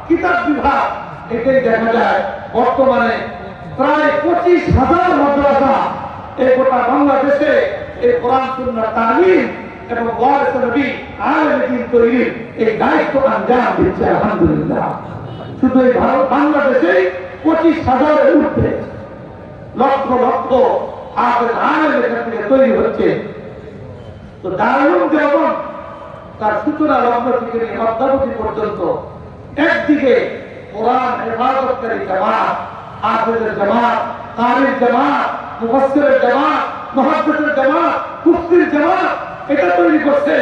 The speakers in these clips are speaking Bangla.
কিতাব বিভাগ, এটাই দেখা যায় বর্তমানে প্রায় 25,000 মাদ্রাসা এই গোটা বাংলাদেশে এই কোরআন সুন্নাহ তালিম এবং ওয়ারিস নবী আলেম দ্বীন তৈরির এই দায়িত্ব আঞ্জাম দিচ্ছে। আলহামদুলিল্লাহ, শুধু এই বাংলাদেশে 25,000 এর ঊর্ধ্বে লক্ষ লক্ষ হাফেজ আলেম এখান থেকে তৈরি হচ্ছে। তো দারুল দেওবন্দ তার সূচনা লগ্ন থেকে নিয়ে অদ্যাবধি পর্যন্ত একদিকে কোরআন হেফাজতকারী জামাত, হাফেজের জামাত, কারির জামাত, মুফাসসিরের জামাত, মুহাদ্দিসের জামাত, মুফতির জামাত এটা তৈরি করছে।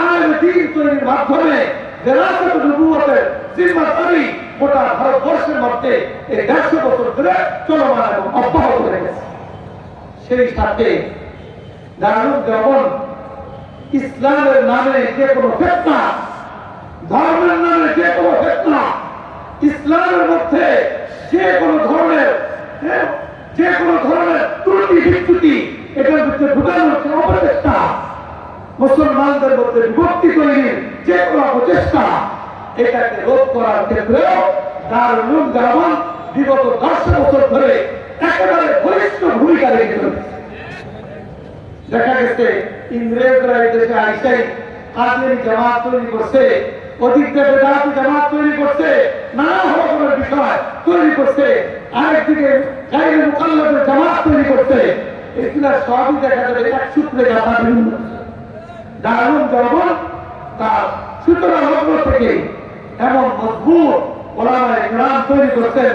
আলেম দ্বীন তৈরির মাধ্যমে দেরাসাত নবুয়তের জিম্মাদারি গোটা ভারতবর্ষের মধ্যে এই 150 বছর ধরে চলমান এবং অব্যাহত রেখেছে। সেই সাথে দারুল দেওবন্দ ইসলামের নামে যে কোনো ফিতনা, ধর্মের নামে যে কোনো ফিতনা, ইসলামের মধ্যে যে কোনো ধরনের ত্রুটি বিচ্যুতি এটার মধ্যে ঢুকানোর যে অপচেষ্টা, মুসলমানদের মধ্যে বিভক্তি তৈরির যে কোনো অপচেষ্টা, এটাকে রোধ করার ক্ষেত্রেও দারুল দেওবন্দ বিগত 10 বছর ধরে একেবারে বলিষ্ঠ ভূমিকা রেখে চলেছে। দেখা গেছে ইংরেজরা এই দেশে আইসাই কাদিয়ানী জামাত তৈরি করছে, অধিকতে বেদাতি জামাত তৈরি করছে, নানা রকমের বিষয় তৈরি করছে, আরেকদিকে গায়রে মুকাল্লাদের জামাত তৈরি করছে। এগুলা সবই দেখা যাবে এক সূত্রে গাঁথা বিভিন্ন। দারুল দেওবন্দ তার সূচনা লগ্ন থেকে এমন মজবুত ওলামায়ে কেরাম তৈরি করছেন,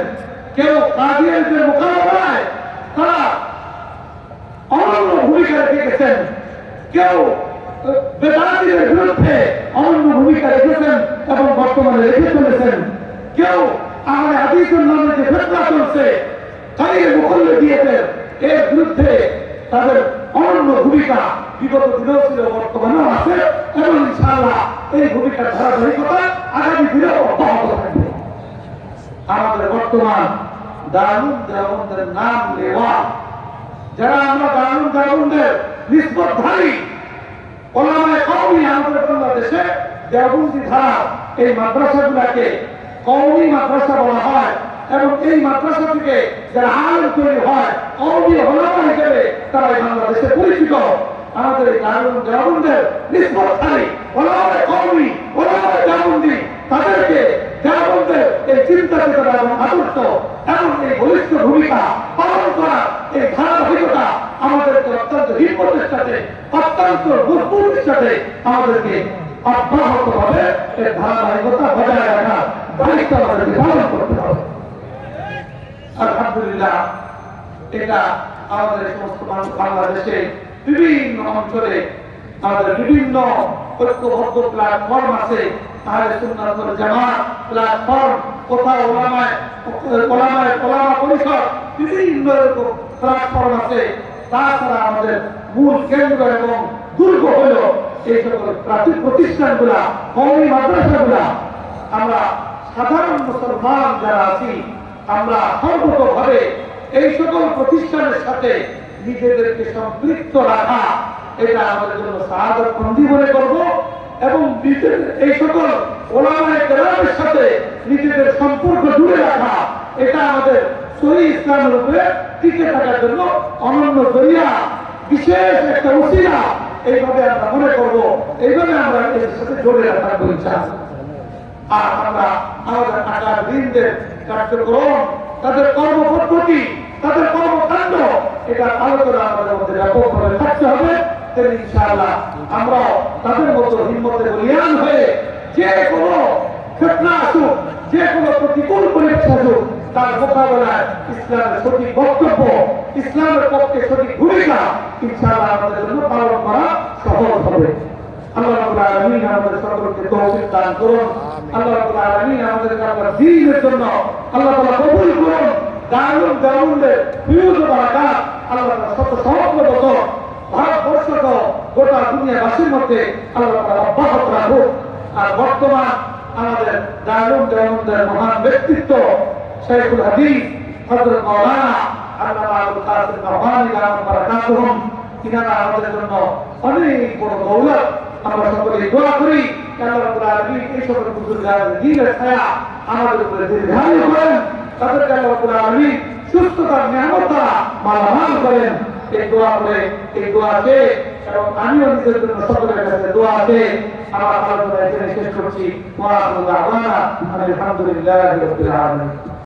কেউ কাদিয়ানীদের মোকাবেলায় তারা অনন্য ভূমিকা রেখেছেন, কেউ বেদাতিদের বিরুদ্ধে অনন্য ভূমিকা রেখেছেন এবং বর্তমানে রেখে চলেছেন, কেউ আহলে হাদিসের নামে যে ফিতনা চলছে কারির মুখল্লে দিয়েছেন এর বিরুদ্ধে তাদের অনন্য ভূমিকা বিগত দিনেও ছিল, বর্তমানেও আছে এবং ইনশাআল্লাহ এই ভূমিকার ধারাবাহিকতা আগামী দিনেও অব্যাহত থাকবে। আমাদের বর্তমান দারুল দেওবন্দের নাম নেওয়া যারা আমরা দারুল দেওবন্দের নিসবতধারী ওলামায়ে কওমি, আমাদের বাংলাদেশে দেওবন্দি ধারা এই মাদ্রাসাগুলোকে কওমি মাদ্রাসা বলা হয় এবং এই মাদ্রাসা থেকে যারা আলেম তৈরি হয় কওমি ওলামা হিসেবে তারা এই বাংলাদেশে পরিচিত। আমাদের এই দারুল দেওবন্দের নিসবতধারী ওলামায়ে কওমি, ওলামায়ে দেওবন্দি, তাদেরকে দেওবন্দের এই চিন্তা চেতনা এবং আদর্শ এবং এই বলিষ্ঠ ভূমিকা পালন করা এই ধারাবাহিকতা আমাদেরকে অত্যন্ত হিম্মতের সাথে, অত্যন্ত মজবুতির সাথে আমাদেরকে অব্যাহতভাবে এই ধারাবাহিকতা বজায় রাখার দায়িত্ব আমাদেরকে পালন করতে হবে। আলহামদুলিল্লাহ, এটা আমাদের সমস্ত মানুষ বাংলাদেশে বিভিন্ন অঞ্চলে আমাদের বিভিন্ন ঐক্যবদ্ধ প্ল্যাটফর্ম আছে, আহলে সুন্নাত ওয়াল জামাত প্ল্যাটফর্ম, কোথাও ওলামা পরিষদ, বিভিন্ন রকম প্ল্যাটফর্ম আছে। তাছাড়া আমাদের মূল কেন্দ্র এবং দুর্গ হল এই সকল প্রতিষ্ঠানগুলা, কওমি মাদ্রাসাগুলা। আমরা সাধারণ মুসলমান যারা আছি আমরা সর্বতভাবে এই সকল প্রতিষ্ঠানের সাথে নিজেদেরকে সম্পৃক্ত রাখা এটা আমাদের জন্য সাআদত মন্দি মনে করব এবং এই সকল ওলামায়ে কেরামের সাথে নিজেদের সম্পর্ক জুড়ে রাখা এটা আমাদের সহি ইসলামের উপরে টিকে থাকার জন্য অনন্য জরিয়া, বিশেষ একটা উসিলা এইভাবে আমরা মনে করব। এইভাবে আমরা এর সাথে জড়ে রাখার ইচ্ছা। আর আমরা আমাদের আকারবিনদের কার্যক্রম, তাদের কর্মপদ্ধতি, তাদের কর্মকাণ্ড এটা আলোচনা আমাদের মধ্যে ব্যাপকভাবে থাকতে হবে। ইনশাআল্লাহ আমরা তাদের মতো হিম্মতে বলিয়ান হয়ে যে কোনো ফিতনা আসুক, যে কোনো প্রতিকূল পরিবেশ আসুক, তার মোকাবেলায় ইসলামের সঠিক বক্তব্য, ইসলামের পক্ষে সঠিক ভূমিকা ইনশাআল্লাহ আমাদের জন্য পালন করা সহজ হবে। আল্লাহ রাব্বুল আলামিন আমাদের সকলকে তৌফিক দান করুন। আল্লাহ রাব্বুল আলামিন আমাদেরকে আপনার দ্বীনের জন্য আল্লাহ তাআলা কবুল করুন। দারুল দেওবন্দের ফিউজ বারাকাত আল্লাহ তাআলা শত সহস্র বছর ভারতবর্ষ গোটা দুনিয়াবাসীর মধ্যে আল্লাহ তাআলা অব্যাহত রাখুন। আর বর্তমান আমাদের দারুল দেওবন্দের মহান ব্যক্তিত্ব শাইখুল হাদিস হযরত মাওলানা আল্লামা আবুল কাসিম নওয়ানি রাহমাতুল্লাহি বারাকাতুহুম, তিনারা আমাদের জন্য অনেক বড় দৌলত। আমরা সকলে দোয়া করি আল্লাহ রাব্বুল আলামিন এই সকল বুজুর্গদের দ্বীনের ছায়া আমাদের উপরে দীর্ঘায়ু করেন, তাদেরকে আল্লাহ রাব্বুল আলামিন সুস্থতার নিয়ামত দ্বারা মালামাল করেন। এই দোয়া করে, এই দোয়াতে এবং আমিও নিজের জন্য সকলের কাছে দোয়াতে আমার আলোচনা এখানে শেষ করছি। ওয়া আখিরু দাওয়ানা আলহামদুলিল্লাহি রাব্বিল আলামিন।